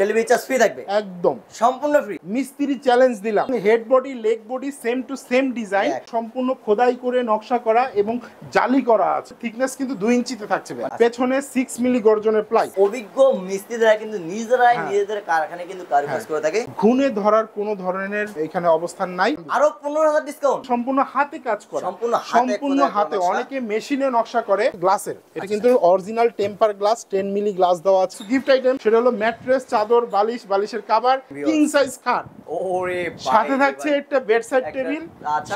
Delivery charge free থাকবে একদম সম্পূর্ণ ফ্রি। মিস্ত্রি চ্যালেঞ্জ দিলাম, head body leg body same to same design, সম্পূর্ণ খোদাই করে নকশা করা এবং জালি করা আছে। থিকনেস কিন্তু 2 ইঞ্চিতে থাকছে ভাই। পেছনে 6 মিলি গর্জনের প্লাই। অভিজ্ঞ মিস্ত্রিরা কিন্তু নিজেরাই নিজেদের কারখানায় কিন্তু কারুকাজ করে থাকে। ঘুণে ধরার কোনো ধরনের এখানে অবস্থান নাই। আরো 15,000 ডিসকাউন্ট। সম্পূর্ণ হাতে কাজ করা, সম্পূর্ণ হাতে। অনেকে মেশিনে নকশা করে গ্লাসের, এটা কিন্তু অরিজিনাল টেম্পার গ্লাস, 10 মিলি গ্লাস দেওয়া আছে। গিফট আইটেম সেটা হলো ম্যাট্রেস, চাদর, বালিশ, বালিশের কভার, কিং সাইজ খাট। ওরে সাথে থাকছে একটা বেডসাইড টেবিল,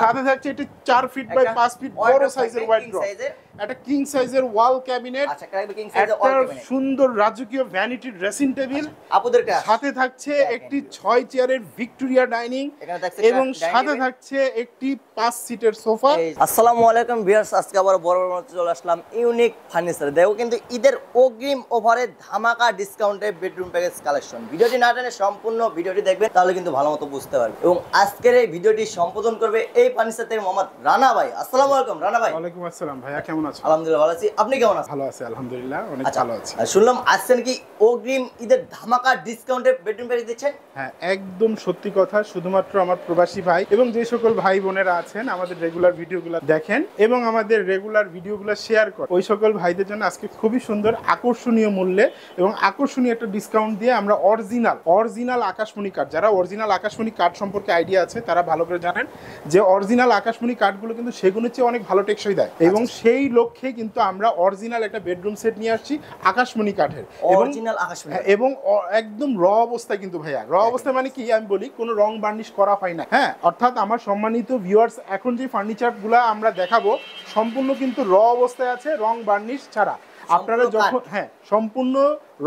সাথে থাকছে একটা 4 ফিট বাই 5 ফিট বড় সাইজের ওয়ার্ড্রপ, একটা কিং সাইজের ওয়াল ক্যাবিনেট, একটা সুন্দর রাজকীয় ভ্যানিটি ড্রেসিং টেবিল আপুদের কাছে। সাথে থাকছে একটি 6 চেয়ারের ভিক্টোরিয়া ডাইনিং এবং সাথে থাকছে একটি 5 সিটের সোফা। আসসালামু আলাইকুম ভিউয়ার্স, আজকে আবার বড় চলে আসলাম ইউনিক ফার্নিচার। দেখো কিন্তু ঈদের অগ্রিম ওভারে ধামাকা ডিসকাউন্টে বেডরুম প্যাকেজ কালেকশন। ভিডিওটি না টেনে সম্পূর্ণ ভিডিওটি দেখবেন, তাহলে কিন্তু ভালো মতো বুঝতে পারবে। এবং আজকের এই ভিডিওটি সম্বোধন করবে এই ফার্নিচার থেকে মোহাম্মদ রানা ভাই। আসসালামু আলাইকুম রানা ভাই। ওয়ালাইকুম আসসালাম ভাইয়া, কেমন আছেন? আলহামদুলিল্লাহ ভালো আছি, আপনি কেমন আছেন? ভালো আছি আলহামদুলিল্লাহ, অনেক ভালো আছি। শুনলাম আসছেন কি অগ্রিম ঈদের ধামাকা ডিসকাউন্টে বেডরুম প্যাকেজ দিচ্ছেন? হ্যাঁ, একদম সত্যি কথা। শুধুমাত্র আমার প্রবাসী ভাই এবং যে সকল ভাই বোনেরা আছেন আমাদের রেগুলার ভিডিওগুলো দেখেন এবং আমাদের রেগুলার ভিডিওগুলো শেয়ার করেন, ওই সকল ভাইদের জন্য আজকে খুবই সুন্দর আকর্ষণীয় মূল্যে এবং আকর্ষণীয় একটা ডিসকাউন্ট দিয়ে আমরা অরিজিনাল আকাশমণি কাঠ, যারা অরিজিনাল আকাশমণি কাঠ সম্পর্কে আইডিয়া আছে তারা ভালো করে জানেন যে অরিজিনাল আকাশমণি কাঠগুলো কিন্তু সেগুলোর চেয়ে অনেক ভালো টেকসই দেয়। এবং সেই লক্ষ্যে কিন্তু আমরা অরিজিনাল একটা বেডরুম সেট নিয়ে আসছি আকাশমণি কাঠের, এবং একদম র অবস্থায়। কিন্তু ভাইয়া র অবস্থায় মানে কি আমি বলি, কোনো রং বার্নিশ করা হয় না। হ্যাঁ, অর্থাৎ আমার সম্মানিত ভিউয়ার্স, এখন যে ফার্নিচারগুলো আমরা দেখাবো সম্পূর্ণ কিন্তু র অবস্থায় আছে, রং বার্নিশ ছাড়া। আপনারা যখন সম্পূর্ণ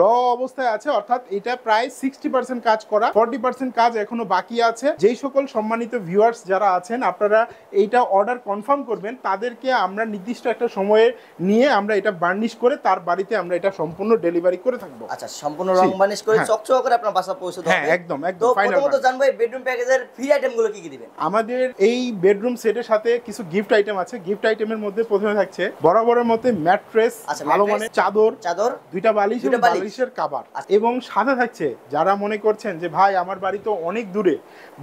র অবস্থায় আছে, অর্থাৎ এটা প্রায় 60% কাজ করা, 40% কাজ এখনো বাকি আছে। যেই সকল সম্মানিত ভিউয়ার্স যারা আছেন আপনারা এইটা অর্ডার কনফার্ম করবেন, তাদেরকে আমরা নির্দিষ্ট একটা সময়ে নিয়ে আমরা এটা বার্নিশ করে তার বাড়িতে আমরা এটা সম্পূর্ণ ডেলিভারি করে থাকবো। আচ্ছা, সম্পূর্ণ রং বার্নিশ করে চকচক করে আপনার বাসা পৌঁছে দেব। হ্যাঁ, একদম ফাইনাল। তো জানবো এই বেডরুম প্যাকেজের ফ্রি আইটেমগুলো কি কি দিবেন? আমাদের এই বেডরুম সেটের সাথে কিছু গিফট আইটেম আছে। গিফট আইটেমের মধ্যে প্রথমে থাকছে বরাবরের মধ্যে ম্যাট্রেস, ভালো মানের চাদর, দুইটা বালিশ এবং বালিশের কভার। এবং সাথে থাকছে যারা মনে করছেন যে ভাই আমার বাড়ি তো অনেক দূরে,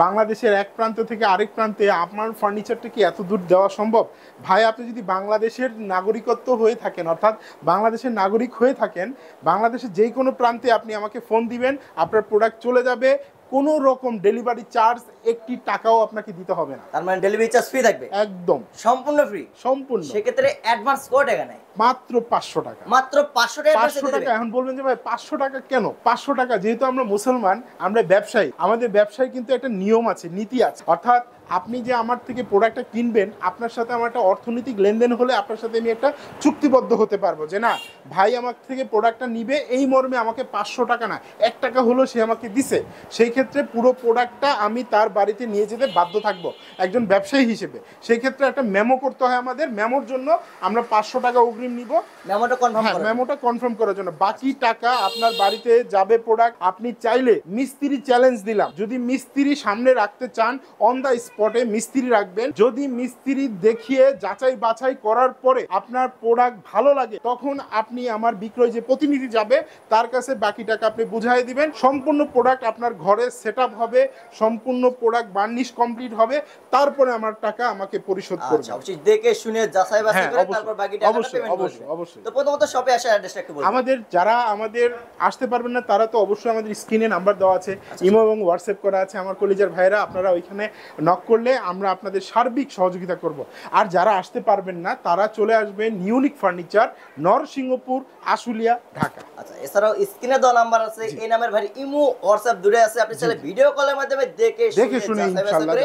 বাংলাদেশের এক প্রান্ত থেকে আরেক প্রান্তে আপনার ফার্নিচারটা কি এত দূর দেওয়া সম্ভব? ভাই, আপনি যদি বাংলাদেশের নাগরিকত্ব হয়ে থাকেন, অর্থাৎ বাংলাদেশের নাগরিক হয়ে থাকেন, বাংলাদেশের যে কোনো প্রান্তে আপনি আমাকে ফোন দিবেন, আপনার প্রোডাক্ট চলে যাবে, কোনো রকম ডেলিভারি চার্জ একটি টাকাও আপনাকে দিতে হবে না। তার মানে ডেলিভারি চার্জ ফ্রি থাকবে? একদম সম্পূর্ণ ফ্রি, সম্পূর্ণ। সেক্ষেত্রে অ্যাডভান্স কত টাকা নেয়? মাত্র 500 টাকা। মাত্র 500 টাকা। 500 টাকা। এখন বলবেন যে ভাই 500 টাকা কেন? 500 টাকা যেহেতু আমরা মুসলমান, আমরা ব্যবসায়ী, আমাদের ব্যবসায় কিন্তু একটা নিয়ম আছে, নীতি আছে। অর্থাৎ আপনি যে আমার থেকে প্রোডাক্টটা কিনবেন, আপনার সাথে আমার একটা অর্থনৈতিক লেনদেন হলে আপনার সাথে আমি একটা চুক্তিবদ্ধ হতে পারবো যে না ভাই আমার থেকে প্রোডাক্টটা নিবে এই মর্মে আমাকে 500 টাকা না 1 টাকা হলো সে আমাকে দিছে, সেই ক্ষেত্রে পুরো প্রোডাক্টটা আমি তার বাড়িতে নিয়ে যেতে বাধ্য থাকবো একজন ব্যবসায়ী হিসেবে। সেই ক্ষেত্রে একটা মেমো করতে হয় আমাদের, মেমোর জন্য আমরা 500 টাকা অগ্রিম নিব, মেমোটা কনফার্ম করার জন্য। বাকি টাকা আপনার বাড়িতে যাবে প্রোডাক্ট। আপনি চাইলে মিস্ত্রি চ্যালেঞ্জ দিলাম, যদি মিস্ত্রি সামনে রাখতে চান অন দা স্পটে মিস্ত্রি রাখবেন। যদি মিস্ত্রি দেখিয়ে যাচাই বাছাই করার পরে আপনার প্রোডাক্ট ভালো লাগে, তখন আপনি আমার বিক্রয় যে প্রতিনিধি যাবে তার কাছে বাকি টাকা আপনি বুঝাই দিবেন। সম্পূর্ণ প্রোডাক্ট আপনার ঘরে সেটআপ হবে, সম্পূর্ণ প্রোডাক্ট বার্নিশ কমপ্লিট হবে, তারপরে আমার টাকা আমাকে পরিশোধ করবেন। অবশ্যই দেখে শুনে যাচাই বাছাই করে তারপর বাকি টাকা পেমেন্ট করবেন। অবশ্যই। তো প্রথমত শপে আসার অ্যাড্রেসটা একটু বলুন। আমাদের যারা আমাদের আসতে পারবেন না তারা তো অবশ্যই আমাদের স্ক্রিনে নাম্বার দেওয়া আছে, ইমো এবং হোয়াটসঅ্যাপ করা আছে। আমার কলিজার ভাইরা আপনারা ওইখানে নক করলে আমরা আপনাদের সার্বিক সহযোগিতা করব। আর যারা আসতে পারবেন না তারা চলে আসবেন ইউনিক ফার্নিচার, নরসিংহপুর, আশুলিয়া, ঢাকা। আচ্ছা, এছাড়াও স্ক্রিনে দেওয়া নাম্বার আছে, এই নাম্বার ভাই ইমো হোয়াটসঅ্যাপ দুটোই আছে। আপনি চাইলে ভিডিও কলের মাধ্যমে দেখে শুনে ইনশাআল্লাহ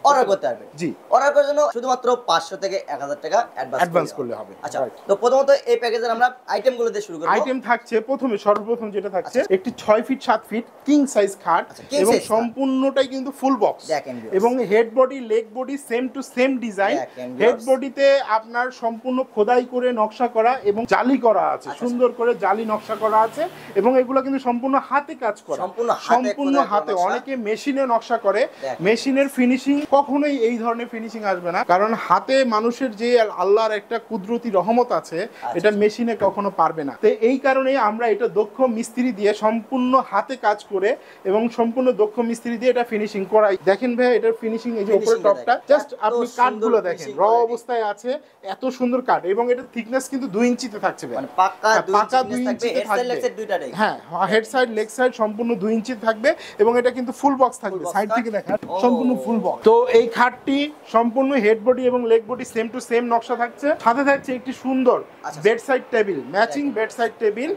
অর্ডার করতে পারবেন। জি, অর্ডার করার জন্য শুধুমাত্র 500 থেকে 1000 টাকা অ্যাডভান্স করলে হবে। আচ্ছা, তো প্রথমত এই প্যাকেজের আমরা আইটেমগুলো দিয়ে শুরু করব। আইটেম থাকছে সর্বপ্রথম যেটা থাকছে একটি 6 ফিট 7 ফিট কিং সাইজ খাট এবং সম্পূর্ণটাই কিন্তু ফুল বক্স এবং head body leg body same to same design. Head বডিতে আপনার সম্পূর্ণ খোদাই করে নকশা করা এবং জালি করা আছে, সুন্দর করে জালি নকশা করা আছে এবং এগুলো কিন্তু সম্পূর্ণ হাতে কাজ করা, সম্পূর্ণ হাতে। অনেকে মেশিনে নকশা করে, মেশিনের ফিনিশিং কখনোই এই ধরনের ফিনিশিং আসবে না, কারণ হাতে মানুষের যে আল্লাহর একটা কুদরতি রহমত আছে, এটা মেশিনে কখনো পারবে না। তো এই কারণে আমরা এটা দক্ষ মিস্ত্রি দিয়ে সম্পূর্ণ হাতে কাজ করে এবং সম্পূর্ণ দক্ষ মিস্ত্রি দিয়ে এটা ফিনিশিং করাই। দেখেন ভাই এটার ফিনিশিং, এই যে উপরের টপটা, জাস্ট আপনি কাঠগুলো দেখেন র অবস্থায় আছে, এত সুন্দর কাঠ। এবং এটা থিকনেস কিন্তু 2 ইঞ্চিতে থাকছে ভাই, মানে পাকা 2 ইঞ্চিতে থাকবে। হ্যাঁ, হেড সাইড লেগ সাইড সম্পূর্ণ 2 ইঞ্চিতে থাকবে এবং এটা কিন্তু ফুল বক্স থাকবে। সাইড থেকে দেখেন সম্পূর্ণ ফুল বক্স। তো এই খাটটি সম্পূর্ণ হেড বডি এবং leg body same to same নকশা থাকছে। সাথে থাকছে একটি সুন্দর bed side table, matching bed side table,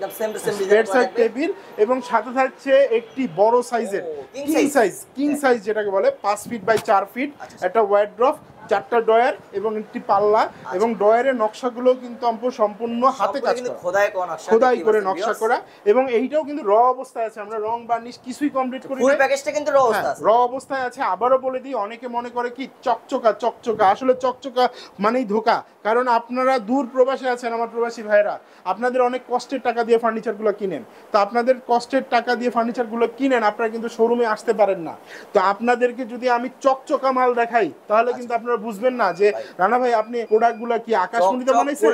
bed side table এবং সাথে থাকছে একটি বড় সাইজের কিং সাইজ যেটাকে বলে 5 ফিট বাই 4 ফিট একটা ওয়ার্ড্রপ, 4টা ডয়ার এবং একটি পাল্লা এবং ডয়ারের নকশাগুলো কিন্তু সম্পূর্ণ হাতে কাজ করা, খোদাই করে নকশা করা। এবং এইটাও কিন্তু র অবস্থায় আছে, আমরা রং বার্নিশ কিছুই কমপ্লিট করি, ফুল প্যাকেজটা কিন্তু র অবস্থায় আছে। র অবস্থায় আছে। আবারও বলে দিই, অনেকে মনে করে কি চকচকা, আসলে চকচকা মানেই ধোকা। কারণ আপনারা দূর প্রবাসে আছেন আমার প্রবাসী ভাইরা, আপনাদের অনেক কষ্টের টাকা দিয়ে ফার্নিচারগুলো কিনেন। তো আপনাদের কষ্টের টাকা দিয়ে ফার্নিচারগুলো কিনেন, আপনারা কিন্তু শোরুমে আসতে পারেন না। তো আপনাদেরকে যদি আমি চকচকা মাল দেখাই তাহলে কিন্তু আপনারা বুঝবেন না যে রানা ভাই আপনি প্রোডাক্টগুলো কি আকাশমণিতে বানাইছেন।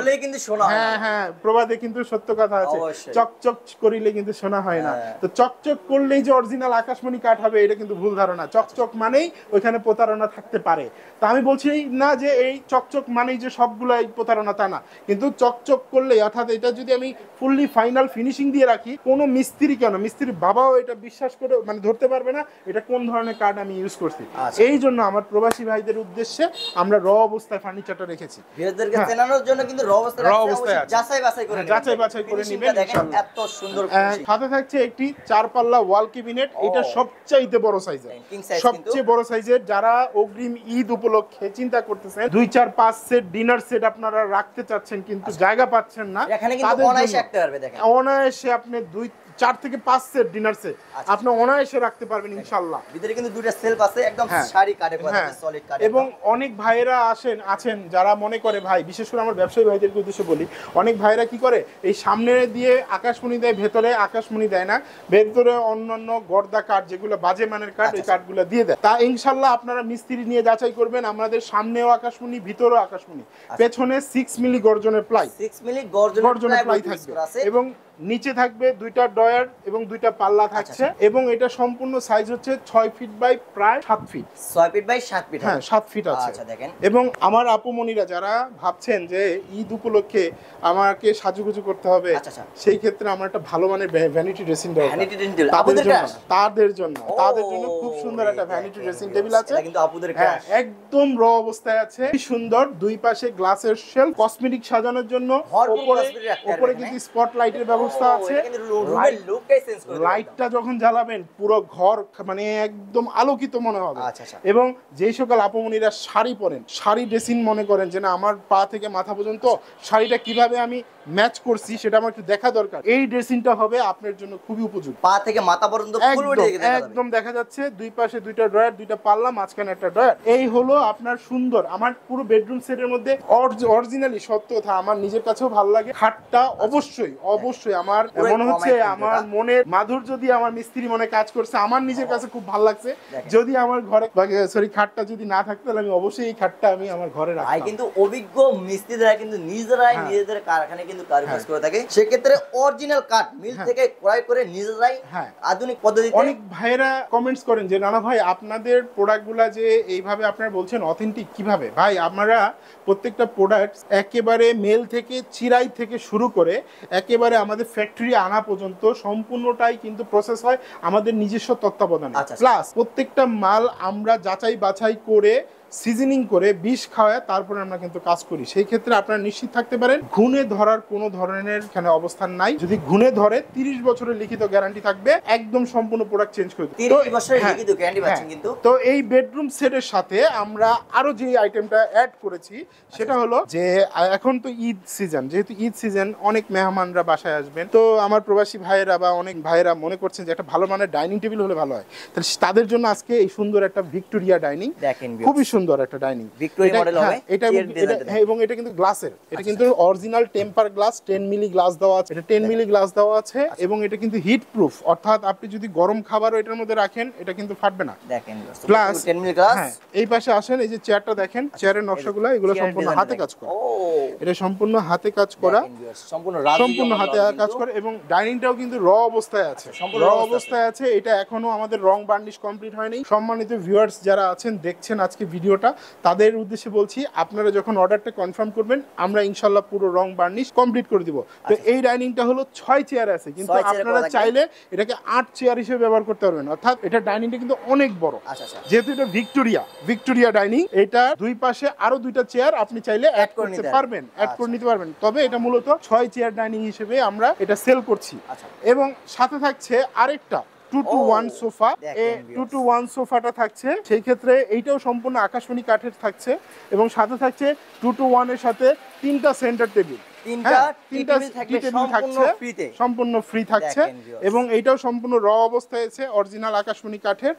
হ্যাঁ, প্রবাদে কিন্তু সত্য কথা আছে, চকচক করিলে কিন্তু শোনা হয় না। তো চকচক করলেই যে অরিজিনাল আকাশমণি কাঠ হবে এটা কিন্তু ভুল ধারণা। চকচক মানেই ওইখানে প্রতারণা থাকতে পারে। তো আমি বলছি না যে এই চকচক মানেই যে সবগুলাই প্রতারণা, তা না। কিন্তু চকচক করলে, অর্থাৎ এটা যদি আমি ফুললি ফাইনাল ফিনিশিং দিয়ে রাখি, কোনো মিস্ত্রি কেন, মিস্ত্রির বাবাও এটা বিশ্বাস করে মানে ধরতে পারবে না এটা কোন ধরনের কাঠ আমি ইউজ করছি। এই জন্য আমার প্রবাসী ভাইদের উদ্দেশ্যে আমরা র অবস্থায় ফার্নিচারটা রেখেছি। ভিউয়ারদেরকে চেনানোর জন্য কিন্তু র অবস্থায় যাচাই বাছাই করে নেবেন ইনশাআল্লাহ। এত সুন্দর ফিনিশিং। সাথে থাকছে একটি 4 পাল্লা ওয়াল ক্যাবিনেট, এটা সবচাইতে বড় সাইজের, সবচেয়ে বড় সাইজের। যারা অগ্রিম ঈদ উপলক্ষে চিন্তা করতেছেন 2, 4, 5 সেট ডিনার সেট আপনারা রাখতে চাচ্ছেন কিন্তু জায়গা পাচ্ছেন না, এখানে কিন্তু অনায়াসে রাখতে পারবে। দেখেন অনায়াসে আপনি 4 থেকে 5 সেট ডিনার সেট আপনি অনায়াসে রাখতে পারবেন ইনশাআল্লাহ। ভিতরে কিন্তু দুটো সেলফ আছে, একদম সারি কাঠে করা, সলিড কাঠে। এবং অনেক ভাইরা আছেন যারা মনে করে, ভাই বিশেষ করে আমার ব্যবসায়ী ভাইদেরকে উদ্দেশ্যে বলি, অনেক ভাইরা কি করে এই সামনে দিয়ে আকাশমণি দেয়, ভেতরে আকাশমণি দেয় না, ভেতরে অন্যান্য গর্দা কাঠ যেগুলো বাজে মানের কাঠ, ওই কাঠগুলো দিয়ে দেয়। তা ইনশাআল্লাহ আপনারা মিস্ত্রি নিয়ে যাচাই করবেন, আমাদের সামনেও আকাশমণি, ভিতরেও আকাশমণি, পেছনে 6 মিলি গর্জনের প্লাই, 6 মিলি গর্জনের প্লাই থাকবে এবং নিচে থাকবে 2টা ডয়ার এবং 2টা পাল্লা থাকছে। এবং এটা সম্পূর্ণ সাইজ হচ্ছে 6 ফিট বাই প্রায় 7 ফিট, 6 ফিট বাই 7 ফিট। হ্যাঁ 7 ফিট আছে। দেখেন, এবং আমার আপুমণিরা যারা ভাবছেন যে ঈদ উপলক্ষে আমাকে সাজুগুজু করতে হবে, সেই ক্ষেত্রে আমার একটা ভালো মানের ভ্যানিটি ড্রেসিং টেবিল, তাদের জন্য খুব সুন্দর একটা ভ্যানিটি ড্রেসিং টেবিল আছে, কিন্তু আপুদের একদম র অবস্থায় আছে, সুন্দর। দুই পাশে গ্লাসের শেলফ, কসমেটিক সাজানোর জন্য, উপরে কিন্তু স্পটলাইটের ব্যবস্থা আছে। লাইটটা যখন জ্বালাবেন পুরো ঘর মানে একদম আলোকিত মনে হবে। এবং যেই সকল আপুমণিরা শাড়ি পরেন, শাড়ি ড্রেসিং মনে করেন যে না আমার পা থেকে মাথা পর্যন্ত শাড়িটা কিভাবে আমি ম্যাচ করছি সেটা আমার একটু দেখা দরকার, এই ড্রেসিংটা হবে আপনার জন্য খুবই উপযুক্ত। পা থেকে মাথা পর্যন্ত একদম দেখা যাচ্ছে, দুই পাশে 2টা ড্রয়ার, 2টা পাল্লা, মাঝখানে একটা ড্রয়ার। এই হলো আপনার সুন্দর আমার পুরো বেডরুম সেটের মধ্যে। অরিজিনালি সত্য কথা, আমার নিজের কাছেও ভালো লাগে খাটটা। অবশ্যই আমার মনে হচ্ছে আমার মনের মাধুর্য দিয়ে আমার মিস্ত্রি মনে কাজ করছে, আমার নিজের কাছে খুব ভালো লাগছে। যদি আমার ঘরে খাটটা যদি না থাকতো তাহলে আমি অবশ্যই এই খাটটা আমি আমার ঘরে রাখতাম। কিন্তু অভিজ্ঞ মিস্ত্রিরা কিন্তু নিজেরাই নিজেদের কারখানায় কিন্তু কাজ করে থাকে, সেক্ষেত্রে অরিজিনাল কাঠ মিল থেকে ক্রয় করে নিজেরাই আধুনিক পদ্ধতিতে। অনেক ভাইরা কমেন্টস করেন যে রানা ভাই আপনাদের প্রোডাক্টগুলো যে এইভাবে আপনারা বলছেন অথেন্টিক কিভাবে? ভাই আমরা প্রত্যেকটা প্রোডাক্ট একেবারে মেল থেকে চিরাই থেকে শুরু করে একেবারে আমাদের ফ্যাক্টরি আনা পর্যন্ত সম্পূর্ণটাই কিন্তু প্রসেস হয় আমাদের নিজস্ব তত্ত্বাবধানে। প্লাস প্রত্যেকটা মাল আমরা যাচাই বাছাই করে সিজনিং করে বিষ খাওয়ায় তারপরে আমরা কিন্তু কাজ করি। সেই ক্ষেত্রে আপনারা নিশ্চিত থাকতে পারেন ঘুণে ধরার কোনো ধরনের এখানে অবস্থান নাই। যদি ঘুণে ধরে 30 বছরের লিখিত গ্যারান্টি থাকবে, একদম সম্পূর্ণ প্রোডাক্ট চেঞ্জ করে দিবে। 30 বছরের লিখিত গ্যারান্টি পাচ্ছেন কিন্তু। তো এই বেডরুম সেটের সাথে আমরা আরো যে আইটেমটা অ্যাড করেছি সেটা হলো যে এখন তো ঈদ সিজন, যেহেতু ঈদ সিজন অনেক মেহমানরা বাসায় আসবেন, তো আমার প্রবাসী ভাইয়েরা বা অনেক ভাইয়েরা মনে করছেন যে একটা ভালো মানের ডাইনিং টেবিল হলে ভালো হয়, তাহলে তাদের জন্য আজকে এই সুন্দর একটা ভিক্টোরিয়া ডাইনিং, দেখেন খুবই সুন্দর একটা ডাইনিং ভিক্টোরিয়া মডেল হবে। এটা এবং এটা কিন্তু গ্লাসের, এটা কিন্তু অরিজিনাল টেম্পার গ্লাস, 10 মিলি গ্লাস দেওয়া আছে, এটা 10 মিলি গ্লাস দেওয়া আছে এবং এটা কিন্তু হিট প্রুফ, অর্থাৎ আপনি যদি গরম খাবারও এটার মধ্যে রাখেন এটা কিন্তু ফাটবে না। দেখেন প্লাস 10 মিলি গ্লাস। এই পাশে আসেন, এই যে চেয়ারটা দেখেন, চেয়ারের নকশাগুলো এগুলো সম্পূর্ণ হাতে কাজ করা। এটা সম্পূর্ণ হাতে কাজ করা, সম্পূর্ণ হাতে কাজ করে এবং ডাইনিংটাও কিন্তু র অবস্থায় আছে, র অবস্থায় আছে। এটা এখনো আমাদের রং বার্নিশ কমপ্লিট হয়নি। সম্মানিত ভিউয়ার্স যারা আছেন দেখছেন আজকে ভিডিওটা, তাদের উদ্দেশ্যে বলছি আপনারা যখন অর্ডারটা কনফার্ম করবেন আমরা ইনশাআল্লাহ পুরো রং বার্নিশ কমপ্লিট করে দিব। তো এই ডাইনিংটা হলো 6 চেয়ার আছে, কিন্তু আপনারা চাইলে এটাকে 8 চেয়ার হিসেবে ব্যবহার করতে পারবেন, অর্থাৎ এটা ডাইনিংটা কিন্তু অনেক বড়। যেহেতু এটা ভিক্টোরিয়া ডাইনিং, এটা দুই পাশে আরো দুইটা চেয়ার আপনি চাইলে অ্যাড করতে পারবেন, অ্যাড করে নিতে পারবেন। তবে এটা মূলত 6 চেয়ার ডাইনিং হিসেবে আমরা এটা সেল করছি। এবং সাথে থাকছে আরেকটা 2-to-1 সোফা, 2-to-1 সোফাটা থাকছে, সেই ক্ষেত্রে এইটাও সম্পূর্ণ আকাশমণি কাঠের থাকছে এবং সাথে থাকছে 2-to-1 এর সাথে 3টা সেন্টার টেবিল, সম্পূর্ণ ফ্রি থাকছে এবং এইটাও সম্পূর্ণ র অবস্থায় আছে, অরিজিনাল আকাশমণি কাঠের।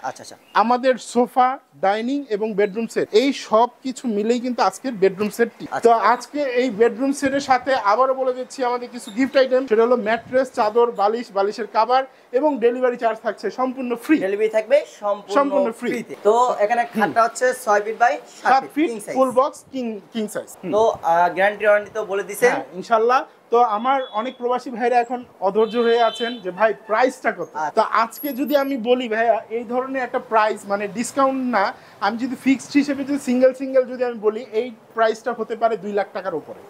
আমাদের সোফা, ডাইনিং এবং বেডরুম সেট এই সব কিছু মিলেই কিন্তু আজকের বেডরুম সেটটি। তো আজকে এই বেডরুম সেটের সাথে আবারও বলে দিচ্ছি আমাদের কিছু গিফট আইটেম, সেটা হলো ম্যাট্রেস, চাদর, বালিশ, বালিশের কভার এবং ডেলিভারি চার্জ থাকছে সম্পূর্ণ ফ্রি। ডেলিভারি থাকবে সম্পূর্ণ ফ্রি। তো এখানে খাটটা হচ্ছে 6 feet by 7 feet, full box king size. তো গ্যারান্টি ওয়ারেন্টি তো বলে দিয়েছেন ইনশাআল্লাহ। তো আমার অনেক প্রবাসী ভাইরা এখন অধৈর্য হয়ে আছেন যে ভাই প্রাইসটা কত। তো আজকে যদি আমি বলি ভাইয়া এই ধরনের একটা প্রাইস, মানে ডিসকাউন্ট না, আমি যদি ফিক্সড হিসেবে যদি সিঙ্গেল যদি আমি বলি, এই প্রাইসটা হতে পারে 2 লাখ টাকার উপরে।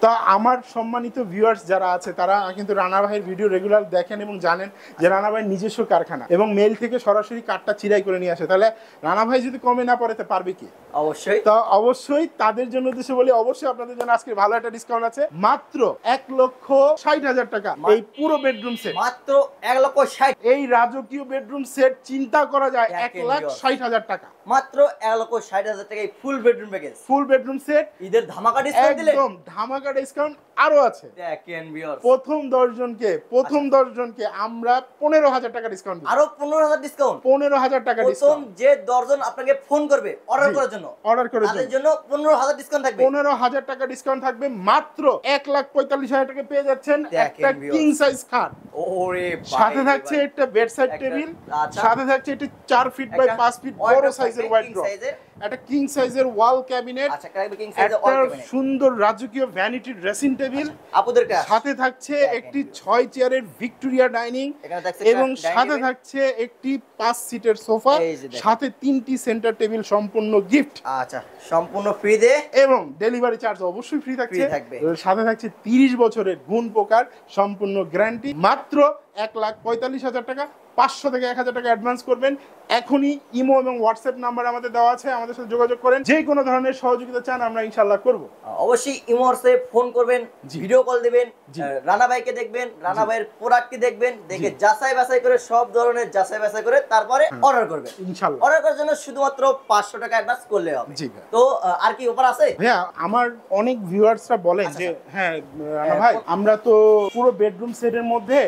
তো আমার সম্মানিত ভিউয়ার্স যারা আছে তারা কিন্তু রানা ভাইয়ের ভিডিও রেগুলার দেখেন এবং জানেন যে রানা ভাই নিজস্ব কারখানা এবং মেল থেকে সরাসরি কাঠটা চিরাই করে নিয়ে আসে, তাহলে রানা ভাই যদি কমে না পড়ে পারবে কি? অবশ্যই। তো অবশ্যই তাদের জন্য উদ্দেশ্যে বলি, অবশ্যই আপনাদের জন্য আজকে ভালো একটা ডিসকাউন্ট আছে, মাত্র 1,60,000 টাকা এই পুরো বেডরুম সেট, মাত্র 1,60,000। এই রাজকীয় বেডরুম সেট চিন্তা করা যায় 1,60,000 টাকা, মাত্র 1,60,000 টাকা এই full bedroom package, full bedroom set. ঈদের ধামাকা ডিসকাউন্ট দিলে, একদম ধামাকা ডিসকাউন্ট আরো আছে। দেখেন ভিউয়ার্স, প্রথম 10 জনকে আমরা 15,000 টাকা ডিসকাউন্ট দিব, আরো 15,000 ডিসকাউন্ট, 15,000 টাকা ডিসকাউন্ট। প্রথম যে 10 জন আপনাকে ফোন করবে অর্ডার করার জন্য, তাদের জন্য 15,000 ডিসকাউন্ট থাকবে, 15,000 টাকা ডিসকাউন্ট থাকবে। মাত্র 1,45,000 টাকা পেয়ে যাচ্ছেন একটা কিং সাইজ খাট। ওরে ভাই, সাথে থাকছে একটা বেড সাইড টেবিল, সাথে থাকছে একটা 4 ফিট বাই 5 ফিট বড় সাইজের ওয়ার্ড্রপ, একটা কিং সাইজের ওয়াল ক্যাবিনেট, একটা সুন্দর রাজকীয় ভ্যানিটি ড্রেসিং টেবিল, সাথে থাকছে একটি 6 চেয়ারের ভিক্টোরিয়া ডাইনিং এবং সাথে থাকছে একটি 5 সিটের সোফা, সাথে 3টি সেন্টার টেবিল সম্পূর্ণ গিফট। আচ্ছা, সম্পূর্ণ ফ্রি দে এবং ডেলিভারি চার্জ অবশ্যই ফ্রি থাকছে। সাথে থাকছে 30 বছরের গুণ পোকার সম্পূর্ণ গ্যারান্টি। মাত্র 1,45,000 টাকা, 500 থেকে 1,000 টাকা অ্যাডভান্স করবেন। এখনই ইমো এবং হোয়াটসঅ্যাপ নাম্বার আমাদের দেওয়া আছে, আমাদের সাথে যোগাযোগ করেন। যে কোনো ধরনের সহযোগিতা চান আমরা ইনশাআল্লাহ করব। অবশ্যই ইমো হোয়াটসঅ্যাপ ফোন করবেন, ভিডিও কল দিবেন, রানা ভাইকে দেখবেন, রানা ভাইয়ের প্রোডাক্টকে দেখবেন, দেখে যাচাই বাছাই করে সব ধরনের যাচাই বাছাই করে তারপরে অর্ডার করবেন ইনশাআল্লাহ। অর্ডার করার জন্য শুধুমাত্র 500 টাকা অ্যাডভান্স করলে হবে। তো আর কি অফার আছে ভাইয়া? আমার অনেক ভিউয়ার্সরা বলেন যে হ্যাঁ রানা ভাই, আমরা তো পুরো বেডরুম সেটের মধ্যে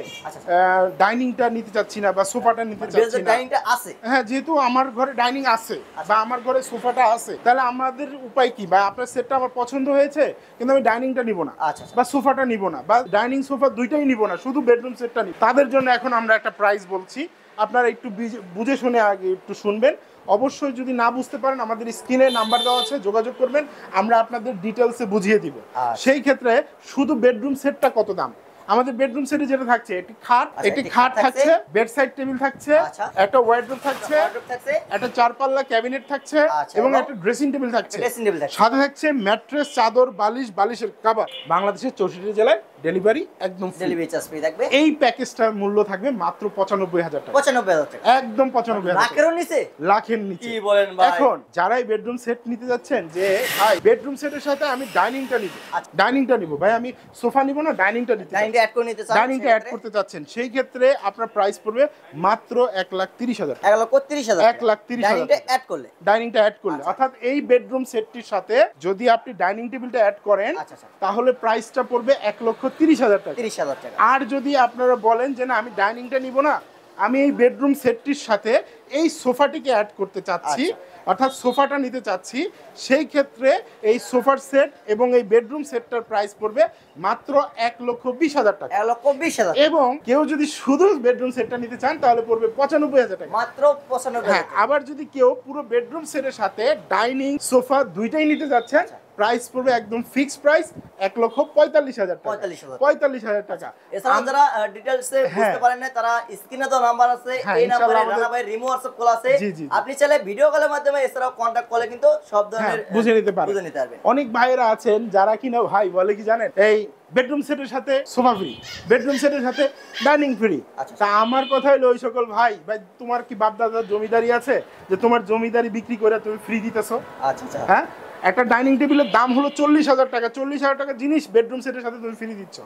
ডাইনিংটা নিতে চাচ্ছি না বা সোফাটা নিতে চাচ্ছি না। ডাইনিংটা আছে, হ্যাঁ, যেহেতু আমার ঘরে ডাইনিং আছে বা আমার ঘরে সোফাটা আছে, তাহলে আমাদের উপায় কি? বা আপনার সেটটা আমার পছন্দ হয়েছে কিন্তু আমি ডাইনিংটা নিব না বা সোফাটা নিব না বা ডাইনিং সোফা দুইটাই নিব না, শুধু বেডরুম সেটটা নিব। তাদের জন্য এখন আমরা একটা প্রাইস বলছি, আপনারা একটু বুঝে শুনে আগে একটু শুনবেন। অবশ্যই যদি না বুঝতে পারেন আমাদের স্ক্রিনে নাম্বার দেওয়া আছে, যোগাযোগ করবেন, আমরা আপনাদের ডিটেলসে বুঝিয়ে দিব। সেই ক্ষেত্রে শুধু বেডরুম সেটটা কত দাম আমাদের বেডরুম সেটে যেটা থাকছে একটি খাট, আচ্ছা, একটি একটি খাট খাট থাকছে, থাকছে, বেড সাইড টেবিল থাকছে, আচ্ছা, একটা ওয়ার্ডরোব থাকছে, wardrobe থাকছে, একটা 4 পাল্লা ক্যাবিনেট থাকছে আচ্ছা, এবং এবং একটা ড্রেসিং টেবিল থাকছে। ড্রেসিং টেবিল থাকছে। সাথে থাকছে ম্যাট্রেস, চাদর, বালিশ, বালিশের কভার। বাংলাদেশের 64 জেলায় ডেলিভারি একদম ফ্রি। ডেলিভারি চার্জ ফ্রি থাকবে। এই প্যাকেজটার মূল্য থাকবে মাত্র 95,000 টাকা। 95,000 টাকা। একদম 95,000 টাকা। লাখেরও নিচে? লাখের নিচে। কি বলেন ভাই? এখন যারাই বেডরুম সেট নিতে যাচ্ছেন যে ভাই বেডরুম সেটের সাথে আমি ডাইনিংটা নিব, ডাইনিংটা নিব ভাই, আমি সোফা নিব না, ডাইনিংটা নিতে ডাইনিংটা অ্যাড করে নিতে চান, ডাইনিংটা অ্যাড করতে চাচ্ছেন, সেই ক্ষেত্রে আপনার প্রাইস পড়বে মাত্র 1,30,000 টাকা। 1,30,000 টাকা। 1,30,000 ডাইনিংটা অ্যাড করলে, ডাইনিংটা অ্যাড করলে, অর্থাৎ এই বেডরুম সেটটির সাথে যদি আপনি ডাইনিং টেবিলটা অ্যাড করেন আচ্ছা, আচ্ছা, তাহলে প্রাইসটা পড়বে 1,30,000 টাকা। 30,000 টাকা। আর যদি আপনারা বলেন যে না আমি ডাইনিংটা নিব না, আমি এই বেডরুম সেটটির সাথে এই সোফাটিকে অ্যাড করতে চাচ্ছি, অর্থাৎ সোফাটা নিতে চাচ্ছি, সেই ক্ষেত্রে এই সোফার সেট এবং এই বেডরুম সেটটার প্রাইস পড়বে মাত্র 1,20,000 টাকা। 1,20,000 এবং কেউ যদি শুধু বেডরুম সেটটা নিতে চান তাহলে পড়বে 95,000 টাকা। মাত্র 95,000 হ্যাঁ, টাকা। আবার যদি কেউ পুরো বেডরুম সেটের সাথে ডাইনিং, সোফা দুইটাই নিতে যাচ্ছেন, প্রাইস পড়বে একদম ফিক্সড প্রাইস 1,45,000 টাকা। 45,000 টাকা। এছাড়া যারা ডিটেইলসে বুঝতে পারেন না, তারা স্ক্রিনে তো নাম্বার আছে, এই নম্বরে রানা ভাই রিমো WhatsApp কল আছে, আপনি চাইলে ভিডিও কলের মাধ্যমে এছাড়াও কন্টাক্ট কলে কিন্তু সব ধরনের বুঝে নিতে পারবেন। অনেক ভাইয়েরা আছেন যারা কিনা ভাই বলে কি জানেন, এই বেডরুম সেটের সাথে সোফা ফ্রি, বেডরুম সেটের সাথে ডাইনিং ফ্রি। তা আমার কথা হলো ওই সকল ভাই তোমার কি বাপ দাদার জমিদারি আছে যে তোমার জমিদারি বিক্রি করে তুমি ফ্রি দিতেছো? আচ্ছা, আচ্ছা, হ্যাঁ, একটা ডাইনিং টেবিলের দাম হলো 40,000 টাকা, 40,000 টাকা জিনিস বেডরুম সেটের সাথে তুমি ফ্রি দিচ্ছ।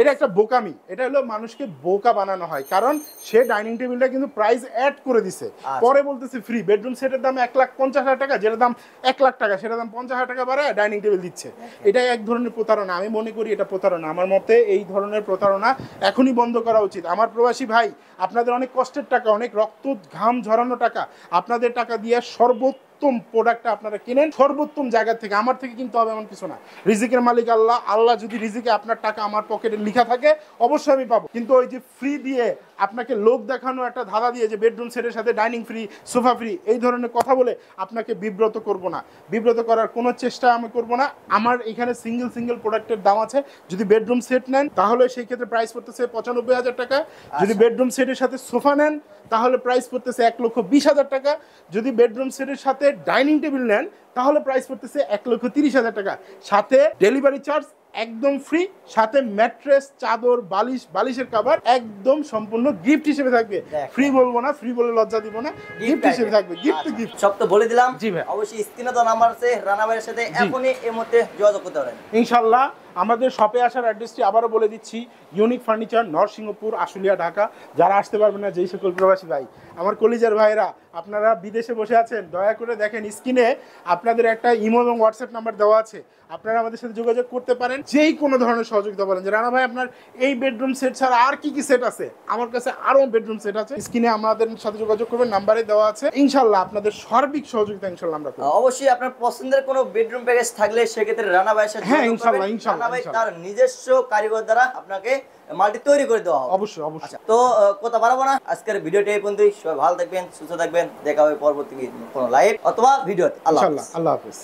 এটা একটা বোকামি, এটা হলো মানুষকে বোকা বানানো হয়, কারণ সে ডাইনিং টেবিলটা কিন্তু প্রাইস অ্যাড করে দিছে, পরে বলতেছে ফ্রি। বেডরুম সেটের দাম 1,50,000 টাকা, যেটা দাম 1 লাখ টাকা সেটা দাম 50,000 টাকা বাড়ায় ডাইনিং টেবিল দিচ্ছে। এটা এক ধরনের প্রতারণা, আমি মনে করি এটা প্রতারণা। আমার মতে এই ধরনের প্রতারণা এখনই বন্ধ করা উচিত। আমার প্রবাসী ভাই, আপনাদের অনেক কষ্টের টাকা, অনেক রক্ত ঘাম ঝরানো টাকা, আপনাদের টাকা দিয়ে সর্বোত্তম প্রোডাক্টটা আপনারা কিনেন সর্বোত্তম জায়গা থেকে, আমার থেকে কিনতে হবে এমন কিছু না। রিজিকের মালিক আল্লাহ, আল্লাহ যদি রিজিকে আপনার টাকা আমার পকেটে লেখা থাকে অবশ্যই আমি পাবো, কিন্তু ওই যে ফ্রি দিয়ে আপনাকে লোক দেখানো একটা ধাঁধা দিয়ে যে বেডরুম সেটের সাথে ডাইনিং ফ্রি, সোফা ফ্রি, এই ধরনের কথা বলে আপনাকে বিব্রত করব না, বিব্রত করার কোনো চেষ্টা আমি করব না। আমার এখানে সিঙ্গেল প্রোডাক্টের দাম আছে। যদি বেডরুম সেট নেন তাহলে সেই ক্ষেত্রে প্রাইস পড়তেছে 95,000 টাকা। যদি বেডরুম সেটের সাথে সোফা নেন তাহলে প্রাইস পড়তেছে 1,20,000 টাকা। যদি বেডরুম সেটের সাথে ডাইনিং টেবিল নেন তাহলে প্রাইস পড়তেছে 1,30,000 টাকা। সাথে ডেলিভারি চার্জ একদম ফ্রি, সাথে ম্যাট্রেস, চাদর, বালিশ, বালিশের কভার একদম সম্পূর্ণ গিফট হিসেবে থাকবে। ফ্রি বলবো না, ফ্রি বলে লজ্জা দিব না, গিফট হিসেবে থাকবে। গিফট তো গিফট। সব তো বলে দিলাম। জি ভাই, অবশ্যই স্ক্রিনে তো নাম্বার আছে, রানা ভাইয়ের সাথে এখনই এই মুহূর্তে যোগাযোগ করতে পারেন ইনশাআল্লাহ। আমাদের শপে আসার অ্যাড্রেসটি আবারও বলে দিচ্ছি, ইউনিক ফার্নিচার, নরসিংহপুর, আশুলিয়া, ঢাকা। যারা আসতে পারবেন না, যেই সকল প্রবাসী ভাই, আমার কলিজার ভাইরা, আপনারা বিদেশে বসে আছেন, দয়া করে দেখেন স্ক্রিনে আপনাদের একটা ইমো এবং হোয়াটসঅ্যাপ নাম্বার দেওয়া আছে, আপনারা আমাদের সাথে যোগাযোগ করতে পারেন। যেই কোনো ধরনের সহযোগিতা বলেন যে রানা ভাই আপনার এই বেডরুম সেট ছাড়া আর কি কি সেট আছে, আমার কাছে আরো বেডরুম সেট আছে, স্ক্রিনে আমাদের সাথে যোগাযোগ করবেন, নাম্বারে দেওয়া আছে। ইনশাআল্লাহ আপনাদের সার্বিক সহযোগিতা ইনশাআল্লাহ আমরা করব। অবশ্যই আপনার পছন্দের কোনো বেডরুম প্যাকেজ থাকলে সেক্ষেত্রে রানা ভাইয়ের সাথে হ্যাঁ ইনশাআল্লাহ, ইনশাআল্লাহ রানা ভাই তার নিজস্ব কারিগর দ্বারা আপনাকে মাল্টি তৈরি করে দেওয়া হবে। অবশ্যই অবশ্যই। তো কথা বাড়াবো না, আজকের ভিডিওটি এই পর্যন্তই। সবাই ভালো থাকবেন, সুস্থ থাকবেন, দেখা হবে পরবর্তী কোনো লাইভ অথবা ভিডিওতে। আল্লাহ হাফেজ। আল্লাহ হাফেজ।